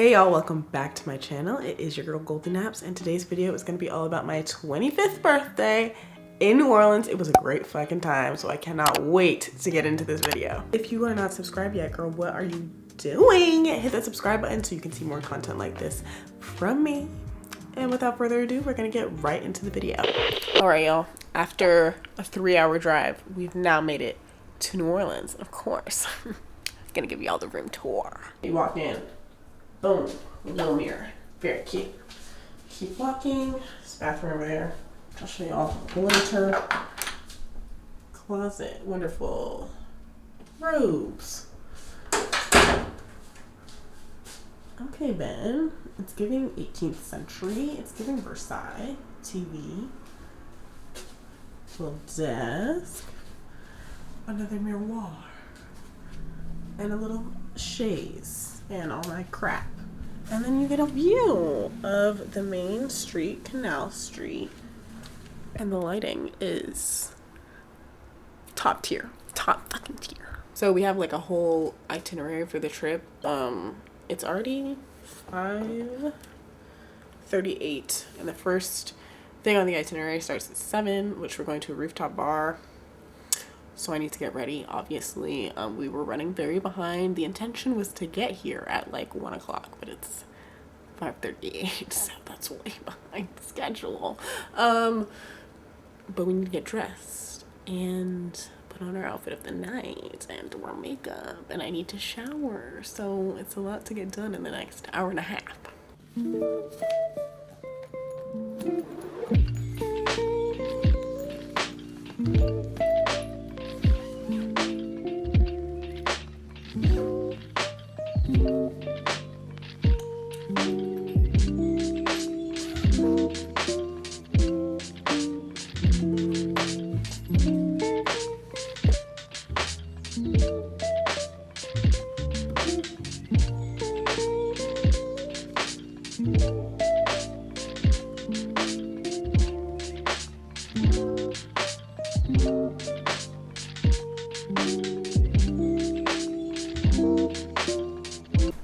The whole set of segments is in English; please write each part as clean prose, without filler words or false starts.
Hey y'all, welcome back to my channel. It is your girl GOLDYNAPS, and today's video is going to be all about my 25th birthday in New Orleans. It was a great fucking time, so I cannot wait to get into this video. If you are not subscribed yet, girl, what are you doing? Hit that subscribe button so you can see more content like this from me. And without further ado, we're gonna get right into the video. All right, y'all, after a 3-hour drive, we've now made it to New Orleans, of course. I'm gonna give y'all the room tour. You walk in, boom, little mirror, very cute. Keep walking, this bathroom over there. I'll show y'all the winter closet, wonderful robes. Okay, Ben, it's giving 18th century, it's giving Versailles, TV, little desk, another miroir, and a little chaise, and all my crap. And then you get a view of the main street, Canal Street, and the lighting is top tier, top fucking tier. So we have like a whole itinerary for the trip. It's already 5:38, and the first thing on the itinerary starts at 7, which we're going to a rooftop bar. So I need to get ready, obviously. We were running very behind. The intention was to get here at like 1 o'clock, but it's 5:38, so that's way behind schedule. But we need to get dressed and put on our outfit of the night and wear makeup, and I need to shower, so it's a lot to get done in the next hour and a half.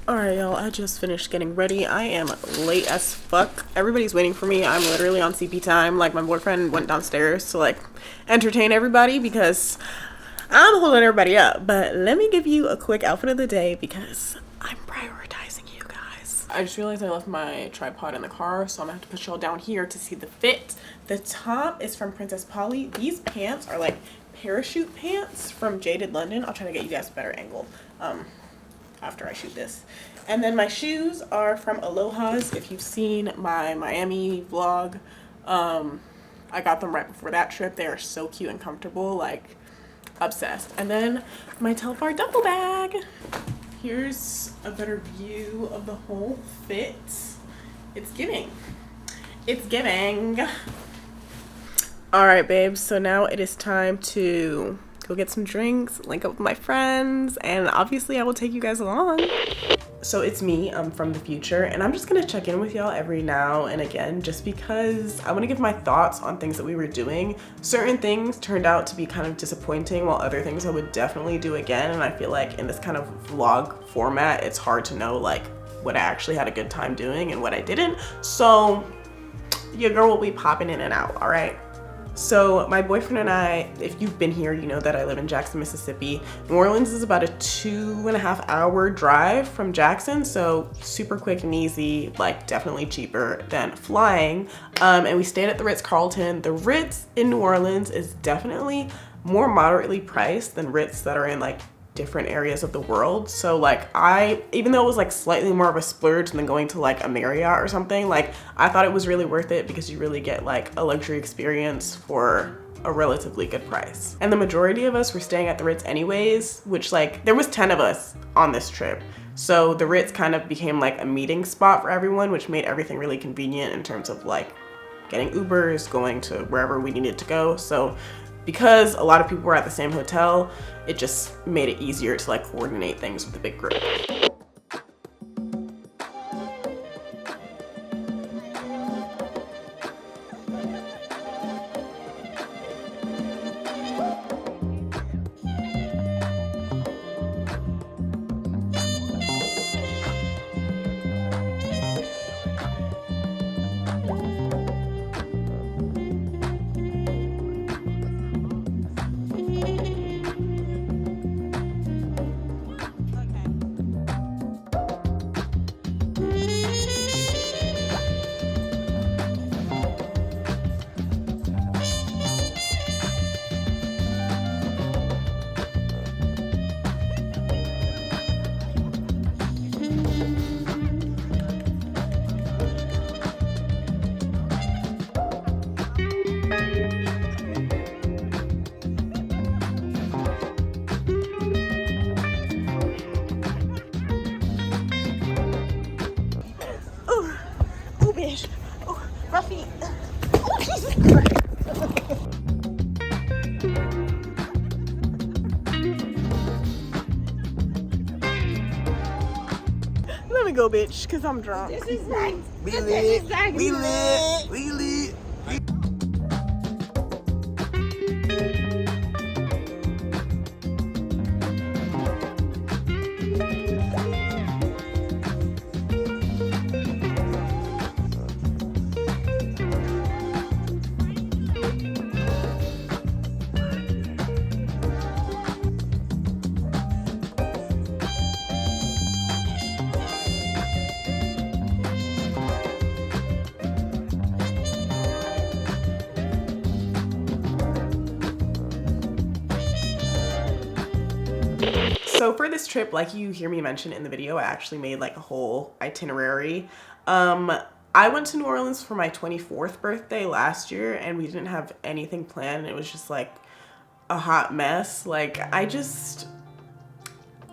Alright, y'all, I just finished getting ready. I am late as fuck. Everybody's waiting for me. I'm literally on CP time. Like, my boyfriend went downstairs to like entertain everybody because I'm holding everybody up. But let me give you a quick outfit of the day because I'm prioritizing you guys. I just realized I left my tripod in the car, so I'm gonna have to put y'all down here to see the fit. The top is from Princess Polly. These pants are like parachute pants from Jaded London. I'll try to get you guys a better angle after I shoot this. And then my shoes are from Aloha's. If you've seen my Miami vlog, I got them right before that trip. They are so cute and comfortable, like obsessed. And then my Telfar duffel bag. Here's a better view of the whole fit. It's giving. It's giving. All right, babes, so now it is time to go get some drinks, link up with my friends, and obviously I will take you guys along. So it's me, I'm from the future, and I'm just gonna check in with y'all every now and again just because I want to give my thoughts on things that we were doing. Certain things turned out to be kind of disappointing, while other things I would definitely do again, and I feel like in this kind of vlog format it's hard to know like what I actually had a good time doing and what I didn't. So your girl will be popping in and out, all right? So my boyfriend and I, if you've been here, you know that I live in Jackson, Mississippi. New Orleans is about a 2.5-hour drive from Jackson, so super quick and easy, like definitely cheaper than flying. And we stayed at the Ritz-Carlton. The Ritz in New Orleans is definitely more moderately priced than Ritz that are in like different areas of the world. So like even though it was like slightly more of a splurge than going to like a Marriott or something, like I thought it was really worth it because you really get like a luxury experience for a relatively good price. And the majority of us were staying at the Ritz anyways, which like there was 10 of us on this trip. So the Ritz kind of became like a meeting spot for everyone, which made everything really convenient in terms of like getting Ubers, going to wherever we needed to go. So because a lot of people were at the same hotel, it just made it easier to like coordinate things with a big group. go, bitch, because I'm drunk. This is nice. We lit. We lit. We lit. So for this trip, like you hear me mention in the video, I actually made like a whole itinerary. I went to New Orleans for my 24th birthday last year and we didn't have anything planned. It was just like a hot mess. Like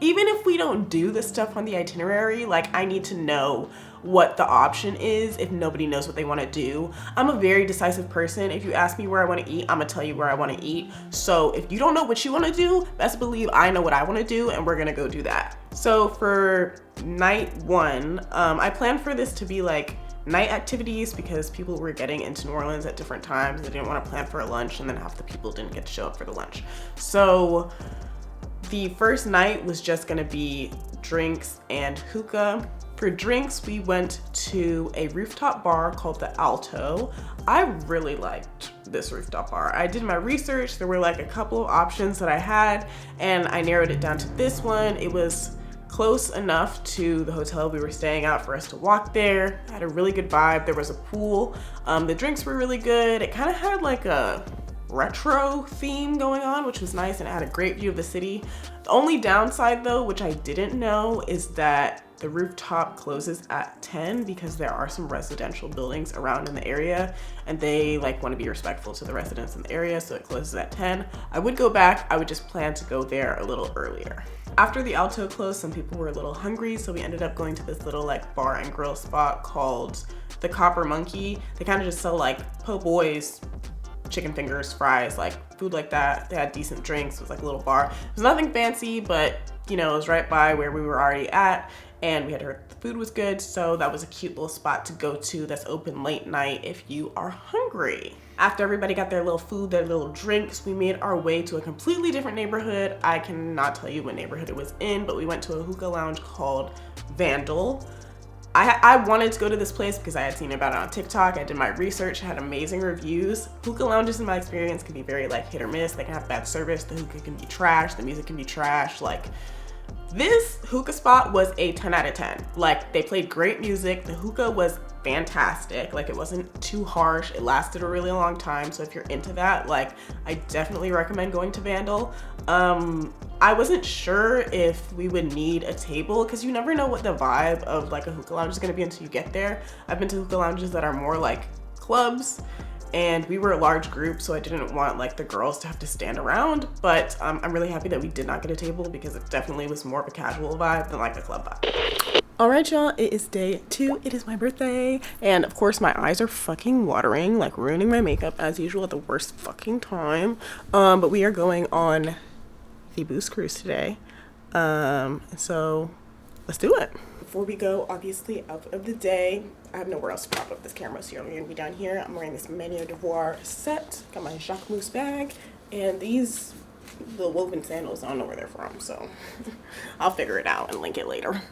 even if we don't do this stuff on the itinerary, like I need to know what the option is if nobody knows what they want to do. I'm a very decisive person. If you ask me where I want to eat, I'm gonna tell you where I want to eat. So if you don't know what you want to do, best believe I know what I want to do and we're gonna go do that. So for night one, I planned for this to be like night activities because people were getting into New Orleans at different times. They didn't want to plan for a lunch and then half the people didn't get to show up for the lunch. So the first night was just gonna be drinks and hookah. For drinks, we went to a rooftop bar called the Alto. I really liked this rooftop bar. I did my research. There were like a couple of options that I had and I narrowed it down to this one. It was close enough to the hotel we were staying at for us to walk there. It had a really good vibe. There was a pool. The drinks were really good. It kind of had like a retro theme going on, which was nice, and it had a great view of the city. The only downside though, which I didn't know, is that the rooftop closes at 10 because there are some residential buildings around in the area and they like want to be respectful to the residents in the area, so it closes at 10. I would go back, I would just plan to go there a little earlier. After the Alto closed, some people were a little hungry, so we ended up going to this little like bar and grill spot called the Copper Monkey. They kind of just sell like po' boys, chicken fingers, fries, like food like that. They had decent drinks. It was like a little bar. It was nothing fancy, but you know, it was right by where we were already at and we had heard the food was good, so that was a cute little spot to go to that's open late night if you are hungry. After everybody got their little food, their little drinks, we made our way to a completely different neighborhood. I cannot tell you what neighborhood it was in, but we went to a hookah lounge called Vandal. I wanted to go to this place because I had seen about it on TikTok. I did my research, had amazing reviews. Hookah lounges, in my experience, can be very like hit or miss. They can have bad service, the hookah can be trash, the music can be trash. Like, this hookah spot was a 10 out of 10. Like, they played great music, the hookah was fantastic. Like, it wasn't too harsh, it lasted a really long time. So if you're into that, like, I definitely recommend going to Vandal. I wasn't sure if we would need a table because you never know what the vibe of like a hookah lounge is gonna be until you get there. I've been to hookah lounges that are more like clubs and we were a large group, so I didn't want like the girls to have to stand around, but I'm really happy that we did not get a table because it definitely was more of a casual vibe than like a club vibe. All right, y'all, it is day 2. It is my birthday. And of course my eyes are fucking watering, like ruining my makeup as usual at the worst fucking time. But we are going on the boost cruise today. So let's do it. Before we go, obviously, out of the day, I have nowhere else to prop up this camera, so you're gonna be down here. I'm wearing this Mania Devoir set, got my Jacquemus bag, and these little woven sandals, I don't know where they're from, so I'll figure it out and link it later.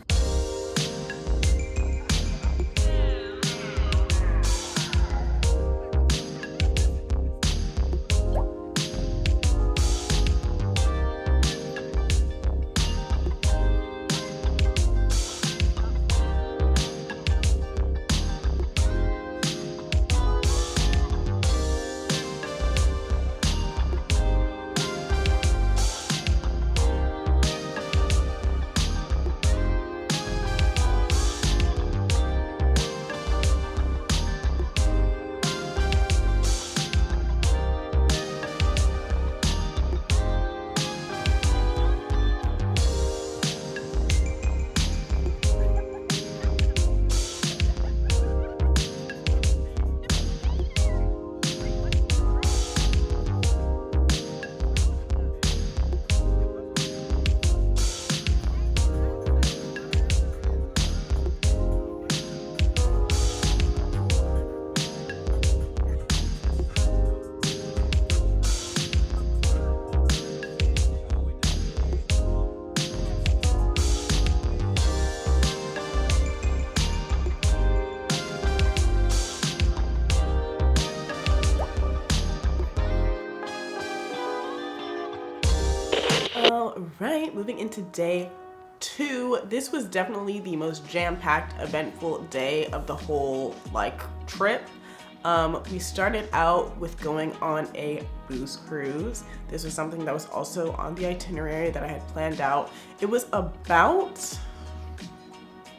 All right, moving into day 2. This was definitely the most jam-packed, eventful day of the whole like trip. We started out with going on a booze cruise. This was something that was also on the itinerary that I had planned out. It was about,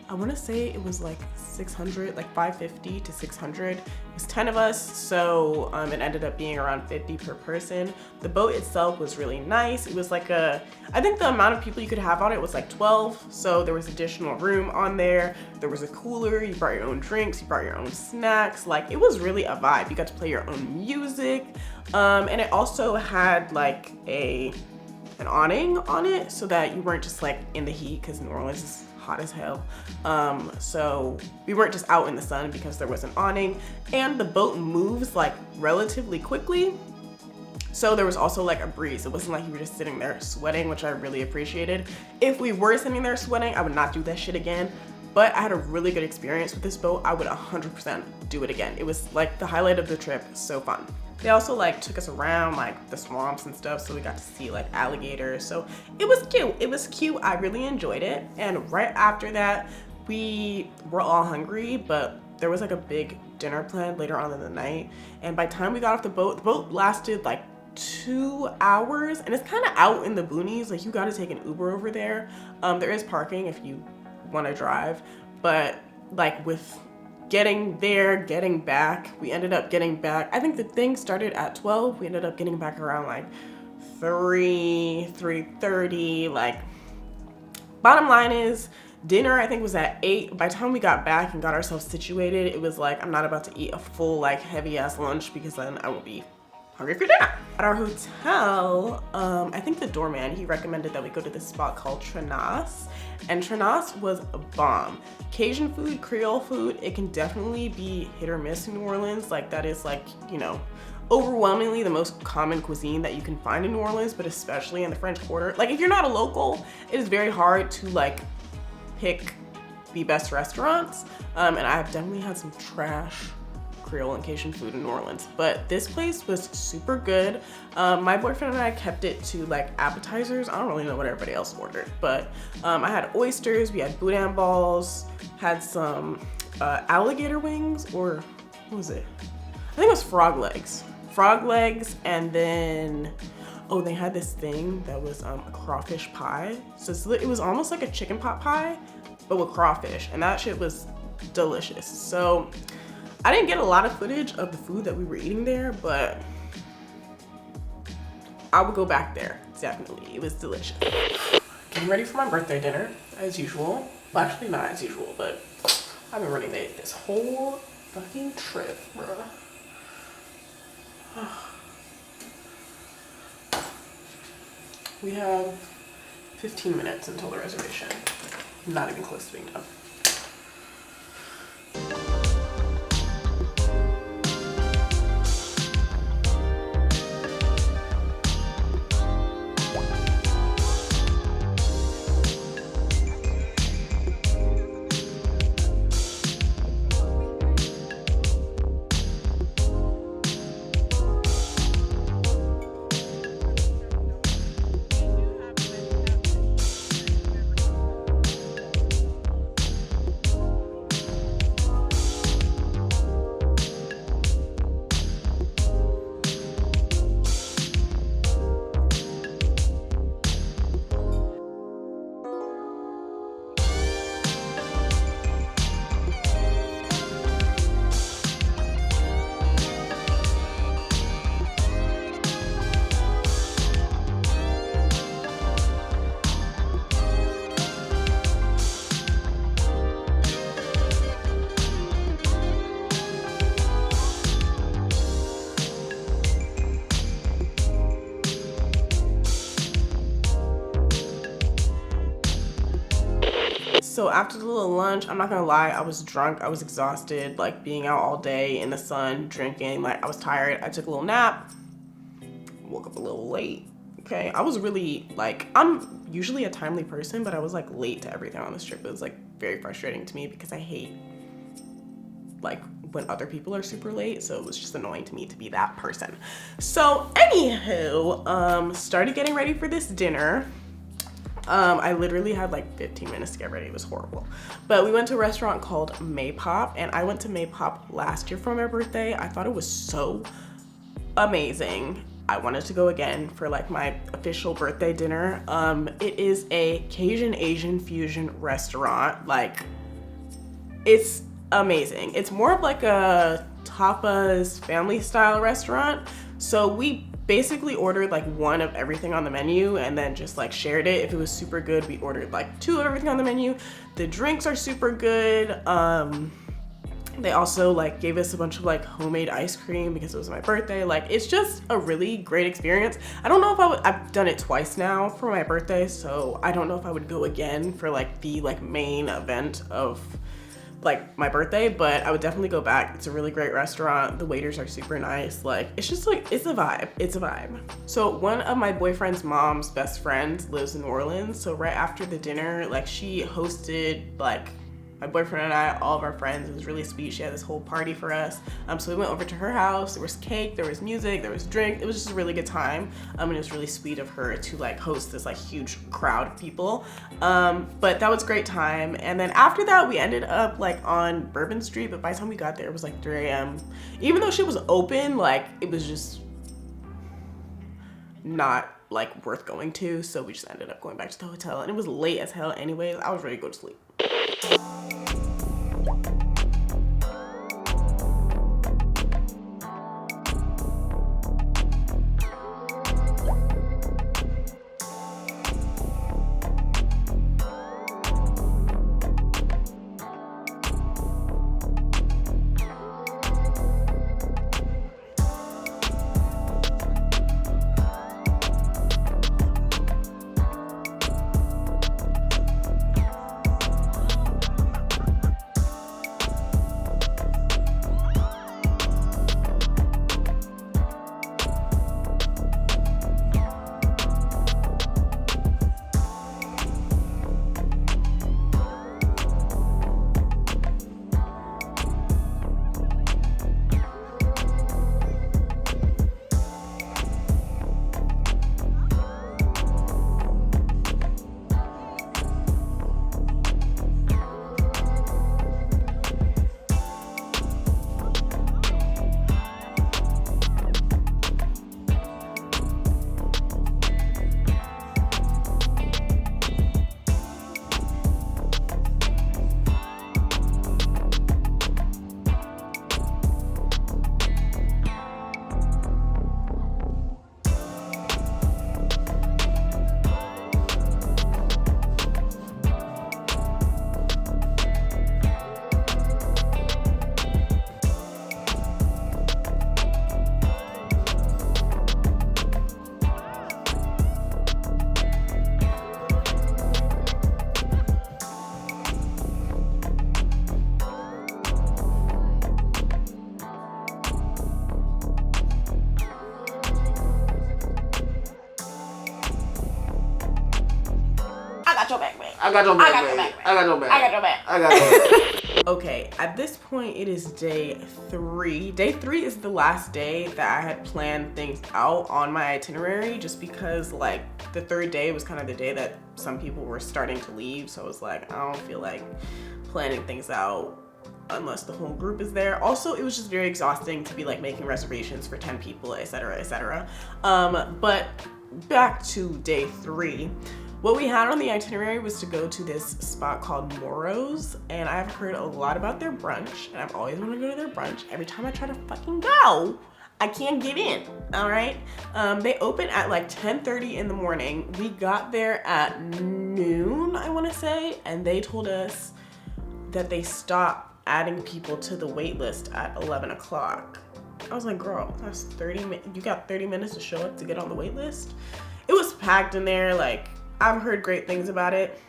I want to say it was like 600, like 550 to 600. It was 10 of us, so it ended up being around 50 per person. The boat itself was really nice. It was like I think the amount of people you could have on it was like 12, so there was additional room on there. There was a cooler, you brought your own drinks, you brought your own snacks. Like, it was really a vibe. You got to play your own music, and it also had like an awning on it so that you weren't just like in the heat, because New Orleans is hot as hell. So we weren't just out in the sun because there was an awning, and the boat moves like relatively quickly. So there was also like a breeze. It wasn't like you were just sitting there sweating, which I really appreciated. If we were sitting there sweating, I would not do that shit again. But I had a really good experience with this boat. I would 100% do it again. It was like the highlight of the trip. So fun. They also like took us around like the swamps and stuff, so we got to see like alligators. So it was cute. It was cute. I really enjoyed it. And right after that, we were all hungry, but there was like a big dinner planned later on in the night. And by the time we got off the boat lasted like 2 hours, and it's kind of out in the boonies. Like, you got to take an Uber over there. There is parking if you want to drive, but like with getting there, getting back, we ended up getting back, I think the thing started at 12. We ended up getting back around like 3:30. Like, bottom line is, dinner I think was at 8. By the time we got back and got ourselves situated, it was like, I'm not about to eat a full like heavy ass lunch, because then I won't be hungry for dinner. At our hotel, I think the doorman, he recommended that we go to this spot called Trenas, and Trenas was a bomb. Cajun food, Creole food, it can definitely be hit or miss in New Orleans. Like, that is like, you know, overwhelmingly the most common cuisine that you can find in New Orleans, but especially in the French Quarter. Like, if you're not a local, it is very hard to like pick the best restaurants, and I've definitely had some trash Creole and Cajun food in New Orleans, but this place was super good. My boyfriend and I kept it to like appetizers. I don't really know what everybody else ordered, but I had oysters, we had boudin balls, had some alligator wings, or what was it? I think it was frog legs, and then they had this thing that was a crawfish pie. So it was almost like a chicken pot pie, but with crawfish, and that shit was delicious. So I didn't get a lot of footage of the food that we were eating there, but I would go back there, definitely. It was delicious. Getting ready for my birthday dinner, as usual. Well, actually not as usual, but I've been running late this whole fucking trip, bruh. We have 15 minutes until the reservation. I'm not even close to being done. So after the little lunch, I'm not gonna lie, I was drunk, I was exhausted, like being out all day in the sun, drinking, like I was tired. I took a little nap, woke up a little late, okay? I was really like, I'm usually a timely person, but I was like late to everything on this trip. It was like very frustrating to me because I hate like when other people are super late, so it was just annoying to me to be that person. So anywho, started getting ready for this dinner. I literally had like 15 minutes to get ready. It was horrible. But we went to a restaurant called Maypop, and I went to Maypop last year for my birthday. I thought it was so amazing. I wanted to go again for like my official birthday dinner. It is a Cajun Asian fusion restaurant. Like, it's amazing. It's more of like a tapas family style restaurant. So we basically ordered like one of everything on the menu and then just like shared it. If it was super good, we ordered like two of everything on the menu. The drinks are super good. They also like gave us a bunch of like homemade ice cream because it was my birthday. Like, it's just a really great experience. I don't know if I've done it twice now for my birthday, so I don't know if I would go again for like the like main event of like my birthday, but I would definitely go back. It's a really great restaurant. The waiters are super nice. Like, it's just like, it's a vibe. It's a vibe. So one of my boyfriend's mom's best friends lives in New Orleans. So right after the dinner, like, she hosted like my boyfriend and I, all of our friends. It was really sweet. She had this whole party for us. So we went over to her house. There was cake, there was music, there was drink. It was just a really good time. And it was really sweet of her to like host this like huge crowd of people. But that was a great time. And then after that, we ended up like on Bourbon Street. But by the time we got there, it was like 3 a.m. Even though she was open, like, it was just not like worth going to. So we just ended up going back to the hotel, and it was late as hell anyways. I was ready to go to sleep. I got your back, baby. I got your back. I got your back. I got your back. Okay, at this point, it is day 3. Day 3 is the last day that I had planned things out on my itinerary, just because like the 3rd day was kind of the day that some people were starting to leave. So I was like, I don't feel like planning things out unless the whole group is there. Also, it was just very exhausting to be like making reservations for 10 people, etc., etc. But back to day 3. What we had on the itinerary was to go to this spot called Moro's, and I've heard a lot about their brunch, and I've always wanted to go to their brunch. Every time I try to fucking go, I can't get in, all right? They open at like 10:30 in the morning. We got there at noon, I wanna say, and they told us that they stopped adding people to the wait list at 11 o'clock. I was like, girl, that's 30 minutes. You got 30 minutes to show up to get on the wait list? It was packed in there. Like, I've heard great things about it.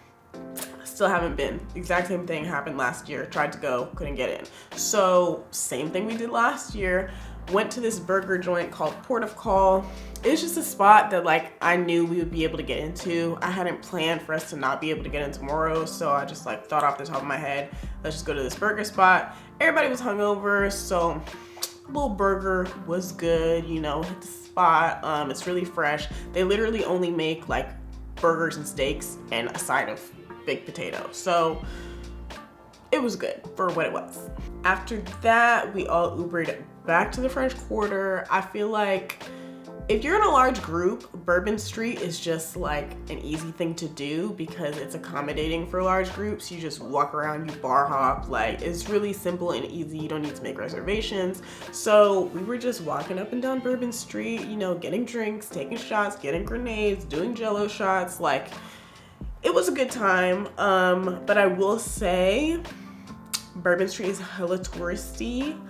Still haven't been. Exact same thing happened last year. Tried to go, couldn't get in. So same thing we did last year. Went to this burger joint called Port of Call. It's just a spot that like I knew we would be able to get into. I hadn't planned for us to not be able to get in tomorrow, so I just like thought off the top of my head, let's just go to this burger spot. Everybody was hungover, so little burger was good, you know, hit the spot. It's really fresh. They literally only make like burgers and steaks and a side of baked potato. So it was good for what it was. After that, we all Ubered back to the French Quarter. I feel like if you're in a large group, Bourbon Street is just like an easy thing to do because it's accommodating for large groups. You just walk around, you bar hop, like it's really simple and easy. You don't need to make reservations. So we were just walking up and down Bourbon Street, you know, getting drinks, taking shots, getting grenades, doing jello shots. Like it was a good time. But I will say Bourbon Street is hella touristy.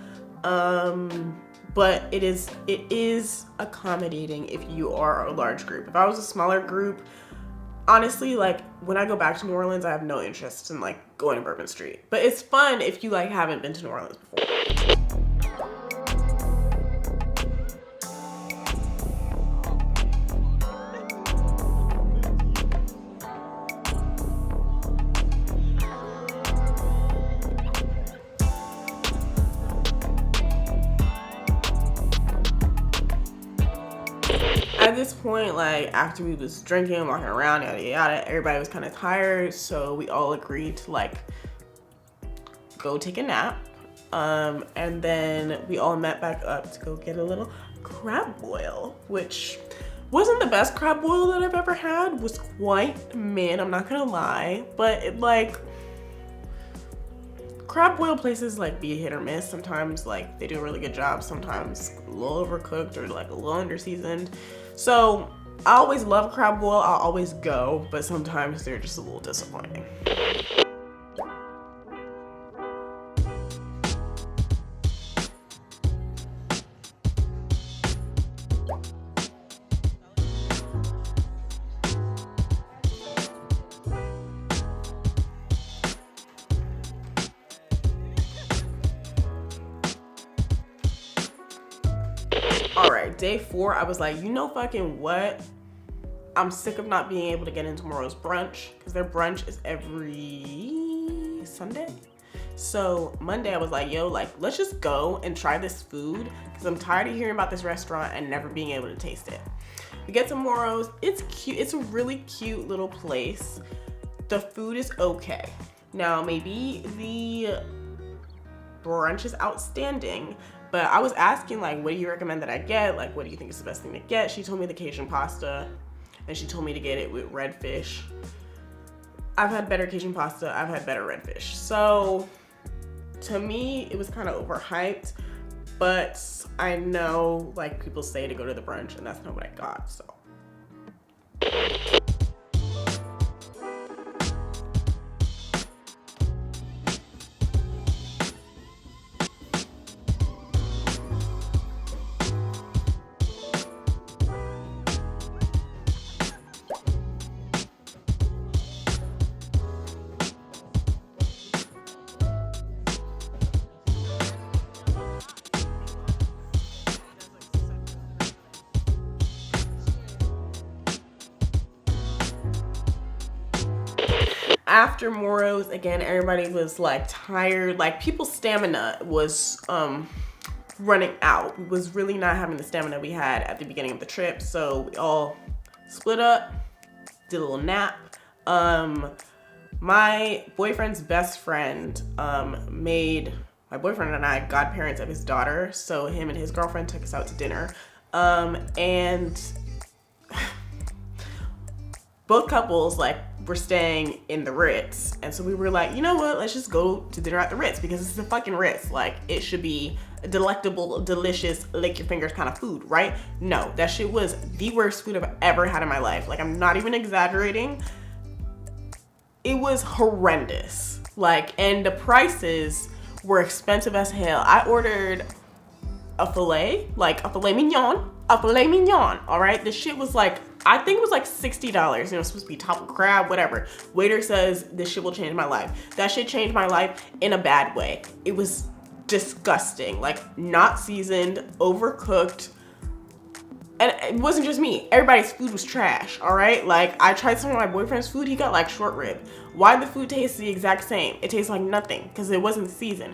But it is accommodating if you are a large group. If I was a smaller group, honestly, like when I go back to New Orleans, I have no interest in like going to Bourbon Street. But it's fun if you like haven't been to New Orleans before. At this point, like after we was drinking, walking around, yada yada, everybody was kind of tired, so we all agreed to like go take a nap. And then we all met back up to go get a little crab boil, which wasn't the best crab boil that I've ever had. Was quite mid, I'm not gonna lie, but it like crab boil places like be hit or miss. Sometimes like they do a really good job, sometimes a little overcooked or like a little under seasoned. So I always love crab boil, I'll always go, but sometimes they're just a little disappointing. All right, day 4, I was like, you know fucking what? I'm sick of not being able to get into tomorrow's brunch because their brunch is every Sunday. So Monday I was like, yo, like let's just go and try this food because I'm tired of hearing about this restaurant and never being able to taste it. We get to Morrow's. It's cute. It's a really cute little place. The food is okay. Now maybe the brunch is outstanding, but I was asking like, what do you recommend that I get? Like, what do you think is the best thing to get? She told me the Cajun pasta, and she told me to get it with red fish. I've had better Cajun pasta. I've had better red fish. So to me, it was kind of overhyped, but I know like people say to go to the brunch, and that's not what I got, so. After Morrow's, again, everybody was like tired. Like people's stamina was running out. We was really not having the stamina we had at the beginning of the trip. So we all split up, did a little nap. My boyfriend's best friend made my boyfriend and I godparents of his daughter. So him and his girlfriend took us out to dinner. And both couples like were staying in the Ritz, and so we were like, you know what, let's just go to dinner at the Ritz because it's the fucking Ritz. Like it should be a delectable, delicious, lick your fingers kind of food, right? No, that shit was the worst food I've ever had in my life. Like I'm not even exaggerating. It was horrendous. Like, and the prices were expensive as hell. I ordered a filet mignon, all right? The shit was like, I think it was like $60. You know, it's supposed to be top of crab, whatever. Waiter says this shit will change my life. That shit changed my life in a bad way. It was disgusting, like not seasoned, overcooked. And it wasn't just me. Everybody's food was trash, all right? Like I tried some of my boyfriend's food. He got like short rib. Why the food tastes the exact same? It tastes like nothing because it wasn't seasoned.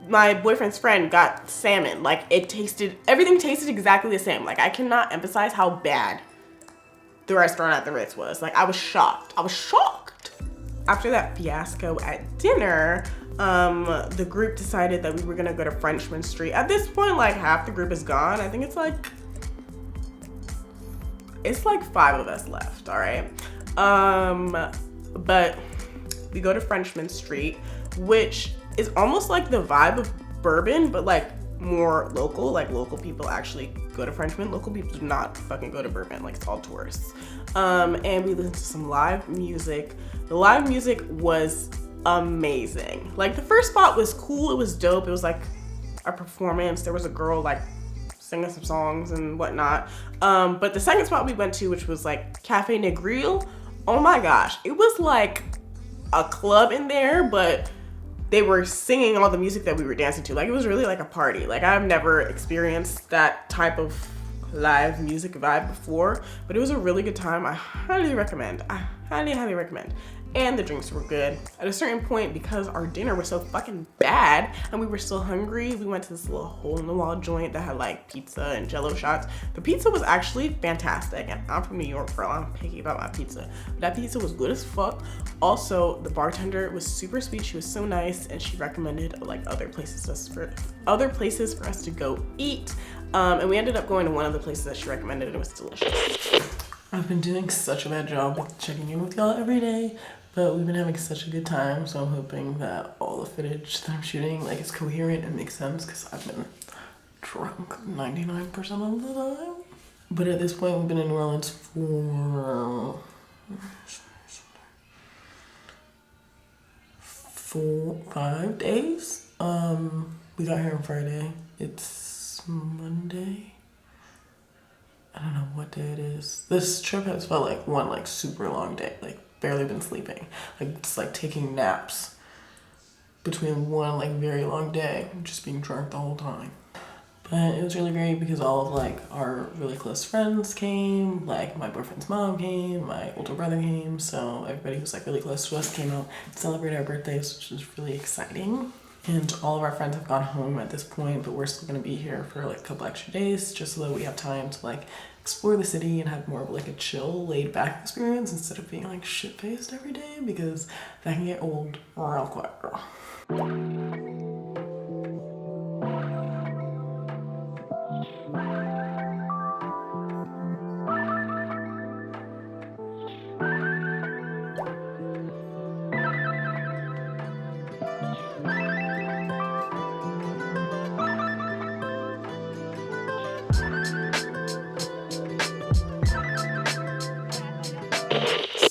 My boyfriend's friend got salmon. Like everything tasted exactly the same. Like I cannot emphasize how bad the restaurant at the Ritz was. Like, I was shocked. I was shocked. After that fiasco at dinner, the group decided that we were gonna go to Frenchman Street. At this point, like, half the group is gone. I think it's like 5 of us left, all right? But we go to Frenchman Street, which is almost like the vibe of Bourbon, but like more local. Like, local people actually go to Frenchman. Local people do not fucking go to Bourbon. Like, it's all tourists. And we listened to some live music. The live music was amazing. Like, the first spot was cool. It was dope. It was like a performance. There was a girl like singing some songs and whatnot. But the second spot we went to, which was like Cafe Negril, oh my gosh, it was like a club in there, but they were singing all the music that we were dancing to. Like, it was really like a party. Like, I've never experienced that type of live music vibe before, but it was a really good time. I highly recommend. I highly recommend. And the drinks were good. At a certain point, because our dinner was so fucking bad and we were still hungry, we went to this little hole-in-the-wall joint that had like pizza and jello shots. The pizza was actually fantastic, and I'm from New York, girl. I'm picky about my pizza. But that pizza was good as fuck. Also, the bartender was super sweet. She was so nice, and she recommended like other places for us to go eat. And we ended up going to one of the places that she recommended, and it was delicious. I've been doing such a bad job with checking in with y'all every day, but we've been having such a good time, so I'm hoping that all the footage that I'm shooting like is coherent and makes sense, because I've been drunk 99% of the time. But at this point, we've been in New Orleans for 5 days. We got here on Friday. It's Monday. I don't know what day it is. This trip has felt like one like super long day, like barely been sleeping. Like, just like taking naps between one like very long day, just being drunk the whole time. But it was really great because all of like our really close friends came, like my boyfriend's mom came, my older brother came, so everybody who's like really close to us came out to celebrate our birthdays, which was really exciting. And all of our friends have gone home at this point, but we're still gonna be here for like a couple extra days, just so that we have time to like explore the city and have more of like a chill, laid back experience instead of being like shit faced every day, because that can get old real quick.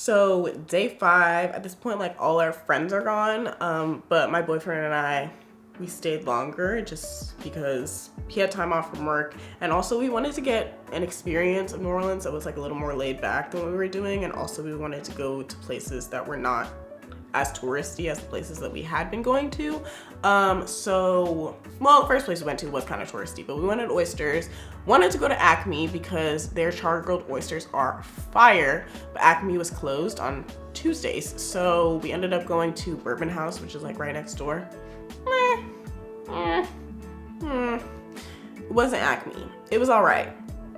So day 5, at this point, like all our friends are gone, but my boyfriend and I, we stayed longer just because he had time off from work, and also we wanted to get an experience of New Orleans that was like a little more laid back than what we were doing, and also we wanted to go to places that were not as touristy as the places that we had been going to. Well, the first place we went to was kind of touristy, but we went to Oysters. Wanted to go to Acme because their char-grilled oysters are fire, but Acme was closed on Tuesdays, so we ended up going to Bourbon House, which is like right next door. It wasn't Acme. It was all right.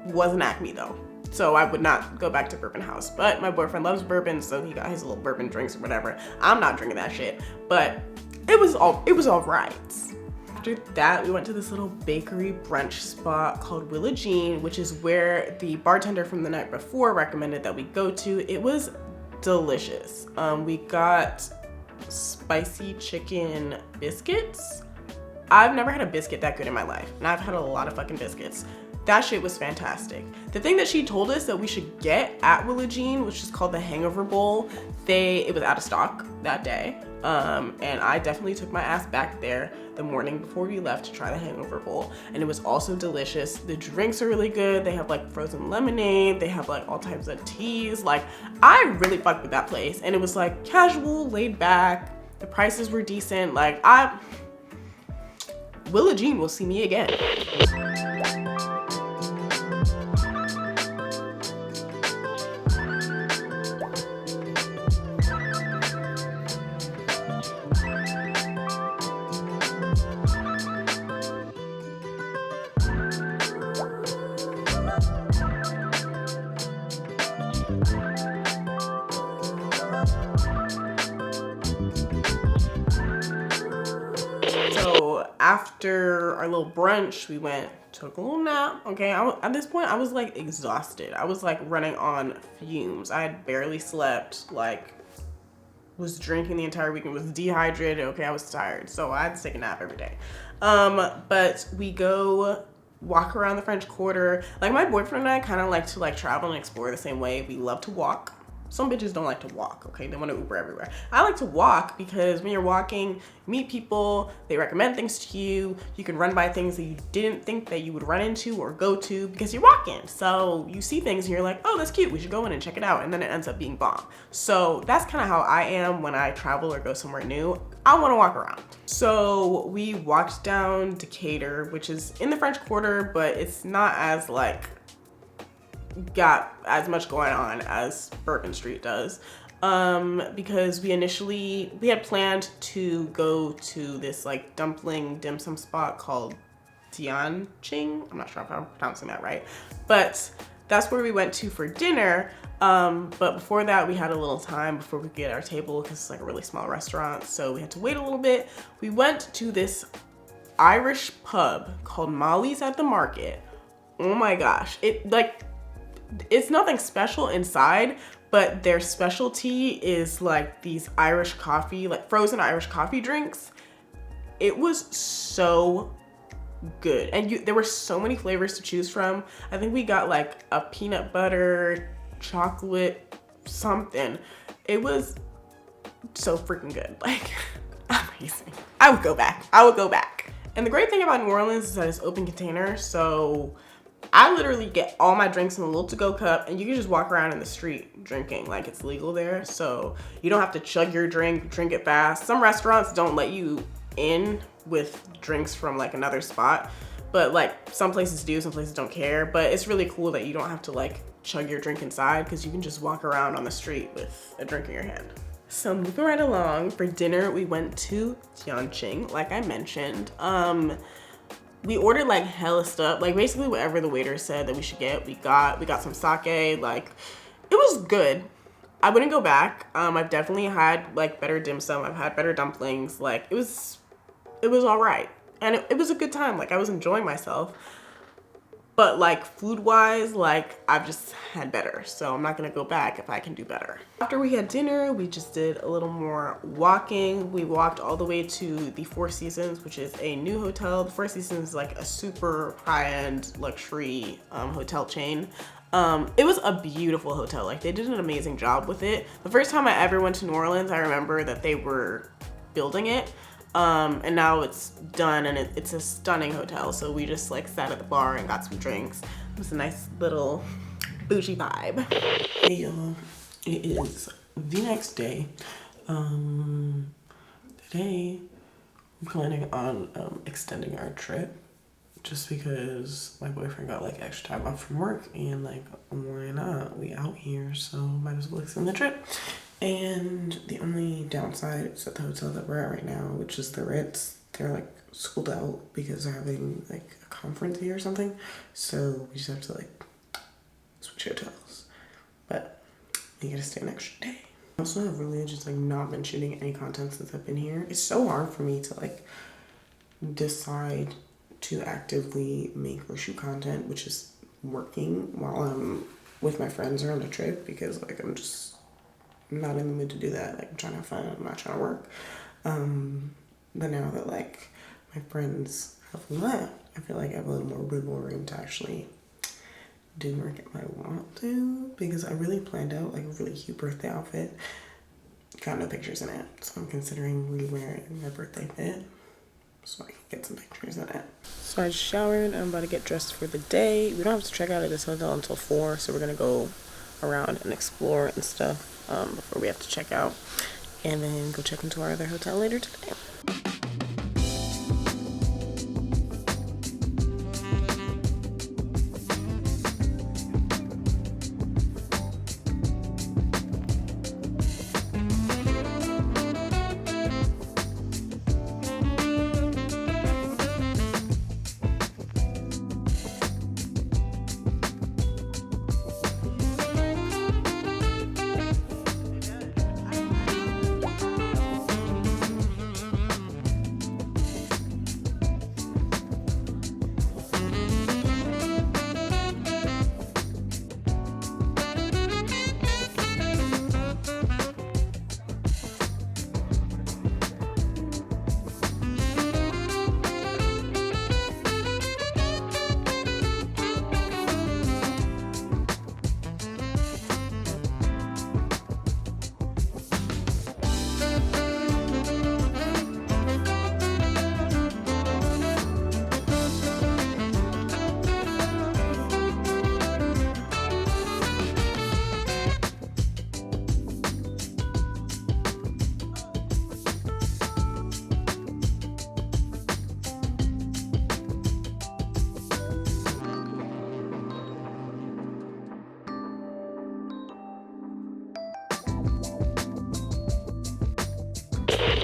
It wasn't Acme though. So I would not go back to Bourbon House, but my boyfriend loves bourbon, so he got his little bourbon drinks or whatever. I'm not drinking that shit, but it was all right. After that, we went to this little bakery brunch spot called Willa Jean, which is where the bartender from the night before recommended that we go to. It was delicious. We got spicy chicken biscuits. I've never had a biscuit that good in my life, and I've had a lot of fucking biscuits. That shit was fantastic. The thing that she told us that we should get at Willa Jean, which is called the Hangover Bowl, it was out of stock that day. And I definitely took my ass back there the morning before we left to try the Hangover Bowl. And it was also delicious. The drinks are really good. They have like frozen lemonade. They have like all types of teas. Like, I really fucked with that place. And it was like casual, laid back. The prices were decent. Like, Willa Jean will see me again. after our little brunch, we took a little nap. Okay, at this point, I was like exhausted. I was like running on fumes. I had barely slept, like was drinking the entire weekend, was dehydrated. Okay, I was tired, so I had to take a nap every day. But we go walk around the French Quarter. Like, my boyfriend and I kind of like to like travel and explore the same way. We love to walk. Some bitches don't like to walk, okay? They want to Uber everywhere. I like to walk because when you're walking, you meet people, they recommend things to you. You can run by things that you didn't think that you would run into or go to because you're walking. So you see things and you're like, oh, that's cute. We should go in and check it out. And then it ends up being bomb. So that's kind of how I am when I travel or go somewhere new. I want to walk around. So we walked down Decatur, which is in the French Quarter, but it's not as like got as much going on as Bourbon Street does, because we had planned to go to this like dumpling dim sum spot called Tianjin. I'm not sure if I'm pronouncing that right, but that's where we went to for dinner. But before that, we had a little time before we could get our table because it's like a really small restaurant, so we had to wait a little bit. We went to this Irish pub called Molly's at the Market. Oh my gosh, it's nothing special inside, but their specialty is like these Irish coffee, like frozen Irish coffee drinks. It was so good. And there were so many flavors to choose from. I think we got like a peanut butter, chocolate, something. It was so freaking good. Like, amazing. I would go back. And the great thing about New Orleans is that it's open container, so I literally get all my drinks in a little to-go cup and you can just walk around in the street drinking, like it's legal there. So you don't have to chug your drink it fast. Some restaurants don't let you in with drinks from like another spot, but like some places do, some places don't care. But it's really cool that you don't have to like chug your drink inside because you can just walk around on the street with a drink in your hand. So moving right along, for dinner, we went to Tianjin, like I mentioned. We ordered like hella stuff, like basically whatever the waiter said that we should get, we got some sake. Like, it was good. I wouldn't go back. I've definitely had like better dim sum. I've had better dumplings. Like, it was all right. And it was a good time. Like, I was enjoying myself. But like food wise, like I've just had better. So I'm not gonna go back if I can do better. After we had dinner, we just did a little more walking. We walked all the way to the Four Seasons, which is a new hotel. The Four Seasons is like a super high-end luxury hotel chain. It was a beautiful hotel. Like, they did an amazing job with it. The first time I ever went to New Orleans, I remember that they were building it. And now it's done and it's a stunning hotel. So we just like sat at the bar and got some drinks. It was a nice little bougie vibe. Hey y'all, it is the next day. Today I'm planning on extending our trip just because my boyfriend got like extra time off from work and like, why not? We out here, so might as well extend the trip. And the only downside is at the hotel that we're at right now, which is the Ritz. They're like schooled out because they're having like a conference here or something. So we just have to like switch hotels. But we gotta stay an extra day. I also have really just like not been shooting any content since I've been here. It's so hard for me to like decide to actively make or shoot content, which is working while I'm with my friends or on a trip, because like I'm just not in the mood to do that. Like, I'm trying to have fun, I'm not trying to work. But now that like my friends have left, I feel like I have a little more wiggle room to actually do work if I want to, because I really planned out like a really cute birthday outfit. Got no pictures in it, so I'm considering re-wearing my birthday fit so I can get some pictures in it. So I just showered, I'm about to get dressed for the day. We don't have to check out of this hotel until 4, so we're gonna go around and explore and stuff before we have to check out, and then go check into our other hotel later today.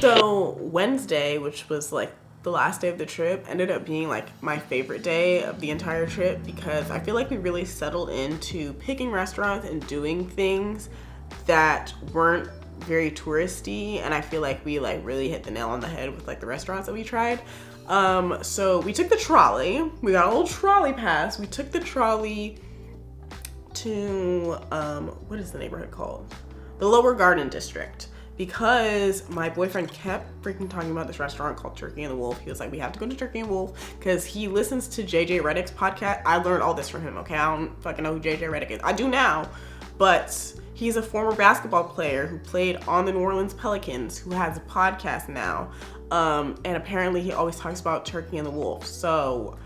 So Wednesday, which was like the last day of the trip, ended up being like my favorite day of the entire trip because I feel like we really settled into picking restaurants and doing things that weren't very touristy, and I feel like we like really hit the nail on the head with like the restaurants that we tried. So we took the trolley. We got a little trolley pass. We took the trolley to what is the neighborhood called? The Lower Garden District, because my boyfriend kept freaking talking about this restaurant called Turkey and the Wolf. He was like, we have to go to Turkey and Wolf because he listens to JJ Redick's podcast. I learned all this from him, okay? I don't fucking know who JJ Redick is. I do now, but he's a former basketball player who played on the New Orleans Pelicans, who has a podcast now. And apparently he always talks about Turkey and the Wolf. So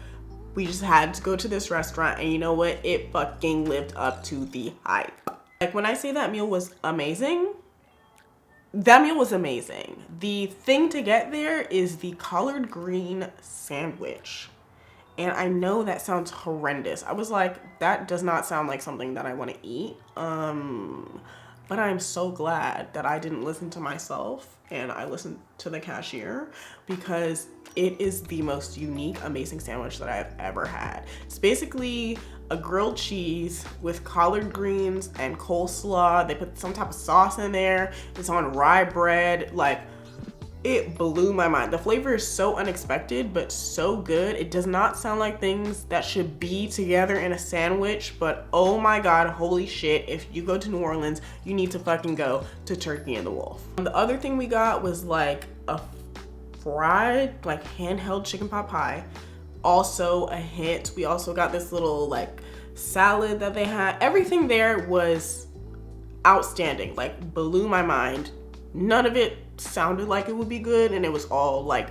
we just had to go to this restaurant, and you know what? It fucking lived up to the hype. Like, when I say that meal was amazing, that meal was amazing. The thing to get there is the collard green sandwich. And I know that sounds horrendous. I was like, that does not sound like something that I want to eat. But I'm so glad that I didn't listen to myself and I listened to the cashier, because it is the most unique, amazing sandwich that I've ever had. It's basically a grilled cheese with collard greens and coleslaw. They put some type of sauce in there. It's on rye bread. Like, it blew my mind. The flavor is so unexpected, but so good. It does not sound like things that should be together in a sandwich, but oh my God, holy shit. If you go to New Orleans, you need to fucking go to Turkey and the Wolf. The other thing we got was like a fried, like handheld chicken pot pie. Also a hit. We also got this little like salad that they had. Everything there was outstanding, like blew my mind. None of it sounded like it would be good, and it was all like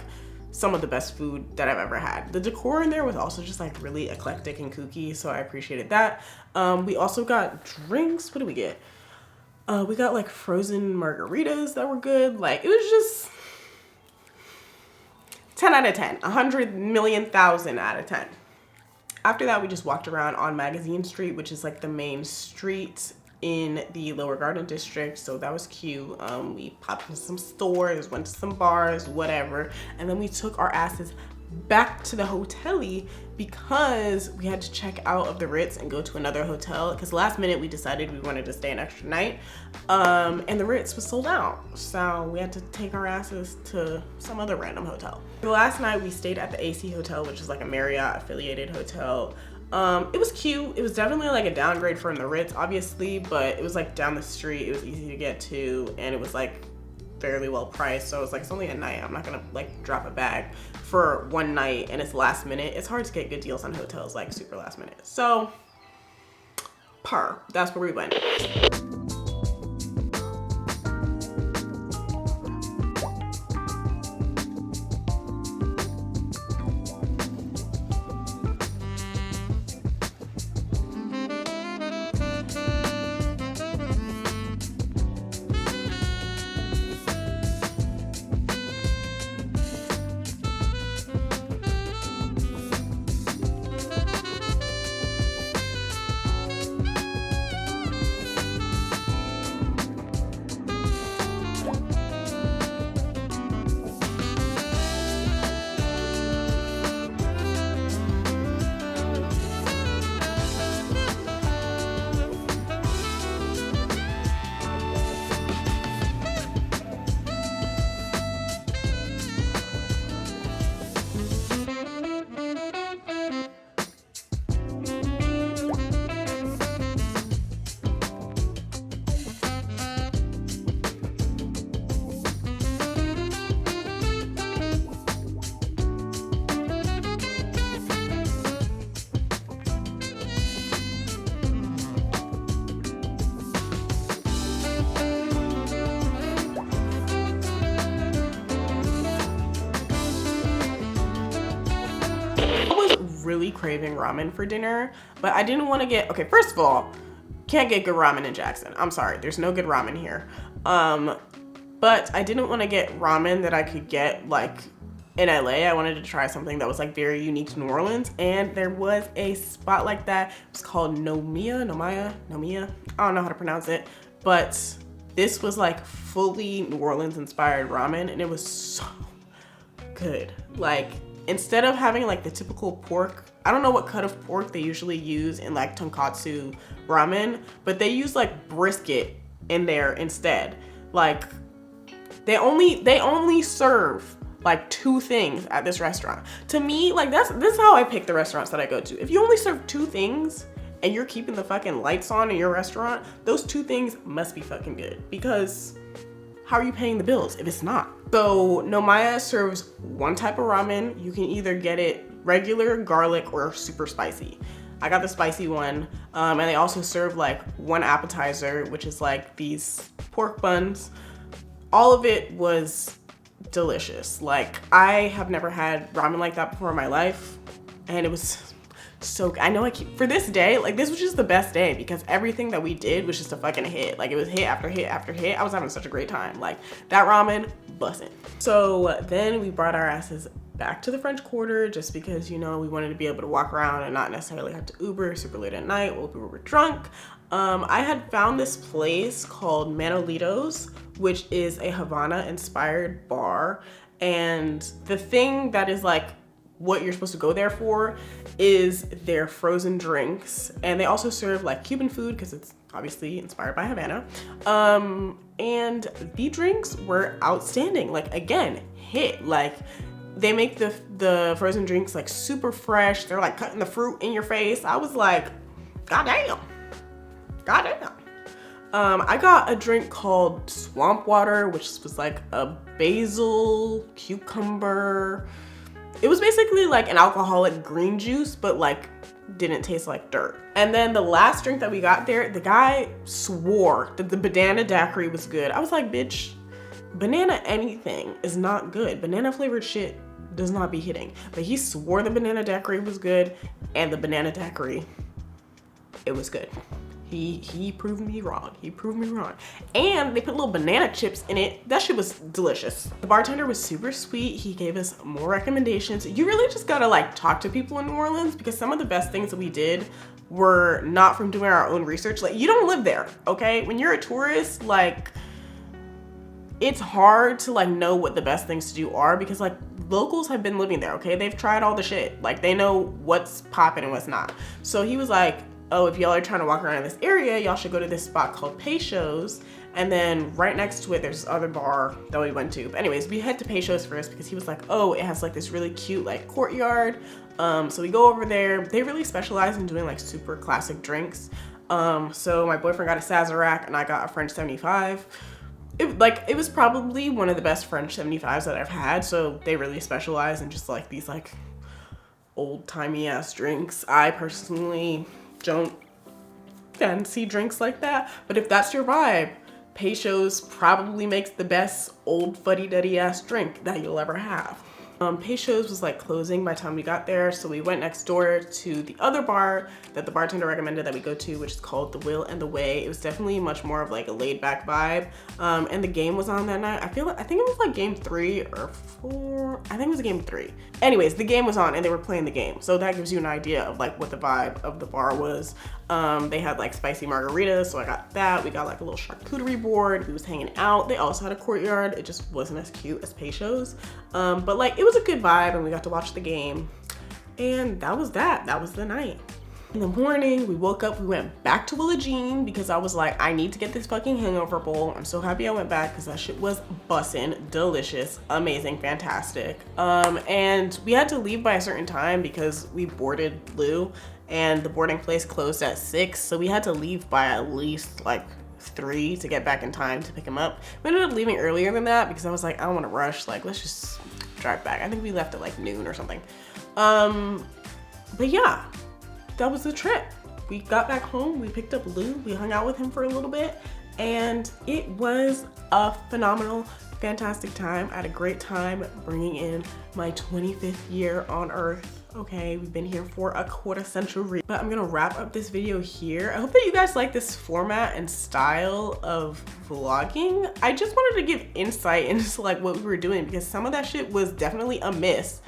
some of the best food that I've ever had. The decor in there was also just like really eclectic and kooky, so I appreciated that. We also got drinks. What did we get? We got like frozen margaritas that were good. Like, it was just 10 out of 10, 100,000,000 out of 10. After that, we just walked around on Magazine Street, which is like the main street in the Lower Garden District, so that was cute. We popped into some stores, went to some bars, whatever, and then we took our asses back to the hotel-y because we had to check out of the Ritz and go to another hotel, because last minute we decided we wanted to stay an extra night, and the Ritz was sold out, so we had to take our asses to some other random hotel. The last night we stayed at the AC Hotel, which is like a Marriott affiliated hotel. It was cute. It was definitely like a downgrade from the Ritz, obviously, but it was like down the street. It was easy to get to, and it was like fairly well priced. So it's like, it's only a night. I'm not gonna like drop a bag for one night and it's last minute. It's hard to get good deals on hotels like super last minute. So that's where we went. Really craving ramen for dinner, but I didn't want to get, okay, first of all, can't get good ramen in Jackson. I'm sorry, there's no good ramen here. But I didn't want to get ramen that I could get like in LA. I wanted to try something that was like very unique to New Orleans, and there was a spot like that. It's called Nomiya. I don't know how to pronounce it, but this was like fully New Orleans inspired ramen, and it was so good. Like, instead of having like the typical pork, I don't know what cut of pork they usually use in like tonkatsu ramen, but they use like brisket in there instead. Like, they only serve like 2 things at this restaurant. To me, like, this is how I pick the restaurants that I go to. If you only serve 2 things and you're keeping the fucking lights on in your restaurant, those 2 things must be fucking good, because how are you paying the bills if it's not? So Nomaya serves 1 type of ramen. You can either get it regular, garlic, or super spicy. I got the spicy one. And they also serve like 1 appetizer, which is like these pork buns. All of it was delicious. Like, I have never had ramen like that before in my life, and it was so, I know for this day, like, this was just the best day because everything that we did was just a fucking hit. Like, it was hit after hit after hit. I was having such a great time. Like, that ramen, bussin'. So then we brought our asses back to the French Quarter just because, you know, we wanted to be able to walk around and not necessarily have to Uber super late at night while we were drunk. I had found this place called Manolitos, which is a Havana inspired bar. And the thing that is like what you're supposed to go there for is their frozen drinks. And they also serve like Cuban food because it's obviously inspired by Havana. And the drinks were outstanding. Like, again, hit. Like, they make the frozen drinks like super fresh. They're like cutting the fruit in your face. I was like, goddamn. I got a drink called Swamp Water, which was like a basil cucumber. It was basically like an alcoholic green juice, but like didn't taste like dirt. And then the last drink that we got there, the guy swore that the banana daiquiri was good. I was like, bitch, banana anything is not good. Banana flavored shit does not be hitting. But he swore the banana daiquiri was good, and the banana daiquiri, it was good. He proved me wrong. He proved me wrong. And they put little banana chips in it. That shit was delicious. The bartender was super sweet. He gave us more recommendations. You really just gotta like talk to people in New Orleans, because some of the best things that we did were not from doing our own research. Like, you don't live there, okay? When you're a tourist, like, it's hard to like know what the best things to do are, because like locals have been living there, okay? They've tried all the shit. Like, they know what's popping and what's not. So he was like, oh, if y'all are trying to walk around in this area, y'all should go to this spot called Peychaud's. And then right next to it, there's this other bar that we went to. But anyways, we head to Peychaud's first because he was like, oh, it has like this really cute like courtyard. So we go over there. They really specialize in doing like super classic drinks. So my boyfriend got a Sazerac and I got a French 75. It was probably one of the best French 75s that I've had. So they really specialize in just like these like old-timey ass drinks. I personally don't fancy drinks like that, but if that's your vibe, Peychaud's probably makes the best old fuddy-duddy ass drink that you'll ever have. Peychaud's was like closing by the time we got there, so we went next door to the other bar that the bartender recommended that we go to, which is called The Will and the Way. It was definitely much more of like a laid-back vibe, and the game was on that night. I think it was like game 3 or 4. I think it was game 3. Anyways, the game was on and they were playing the game, so that gives you an idea of like what the vibe of the bar was. They had like spicy margaritas, so I got that. We got like a little charcuterie board. We was hanging out. They also had a courtyard. It just wasn't as cute as Peychaud's, but like it was a good vibe, and we got to watch the game, and that was the night. In the morning, we woke up, we went back to Willa Jean because I was like, I need to get this fucking hangover bowl. I'm so happy I went back because that shit was bussin', delicious, amazing, fantastic. And we had to leave by a certain time because we boarded Lou and the boarding place closed at 6. So we had to leave by at least like 3 to get back in time to pick him up. We ended up leaving earlier than that because I was like, I don't want to rush. Like, let's just drive back. I think we left at like noon or something. But yeah, that was the trip. We got back home, we picked up Lou, we hung out with him for a little bit, and it was a phenomenal, fantastic time. I had a great time bringing in my 25th year on Earth. Okay, we've been here for a quarter century. But I'm gonna wrap up this video here. I hope that you guys like this format and style of vlogging. I just wanted to give insight into like what we were doing because some of that shit was definitely a miss.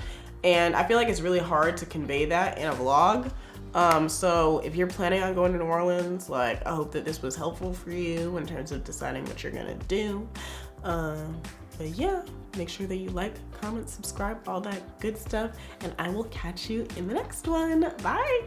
And I feel like it's really hard to convey that in a vlog. So if you're planning on going to New Orleans, like, I hope that this was helpful for you in terms of deciding what you're gonna do. But yeah, make sure that you like, comment, subscribe, all that good stuff, and I will catch you in the next one. Bye.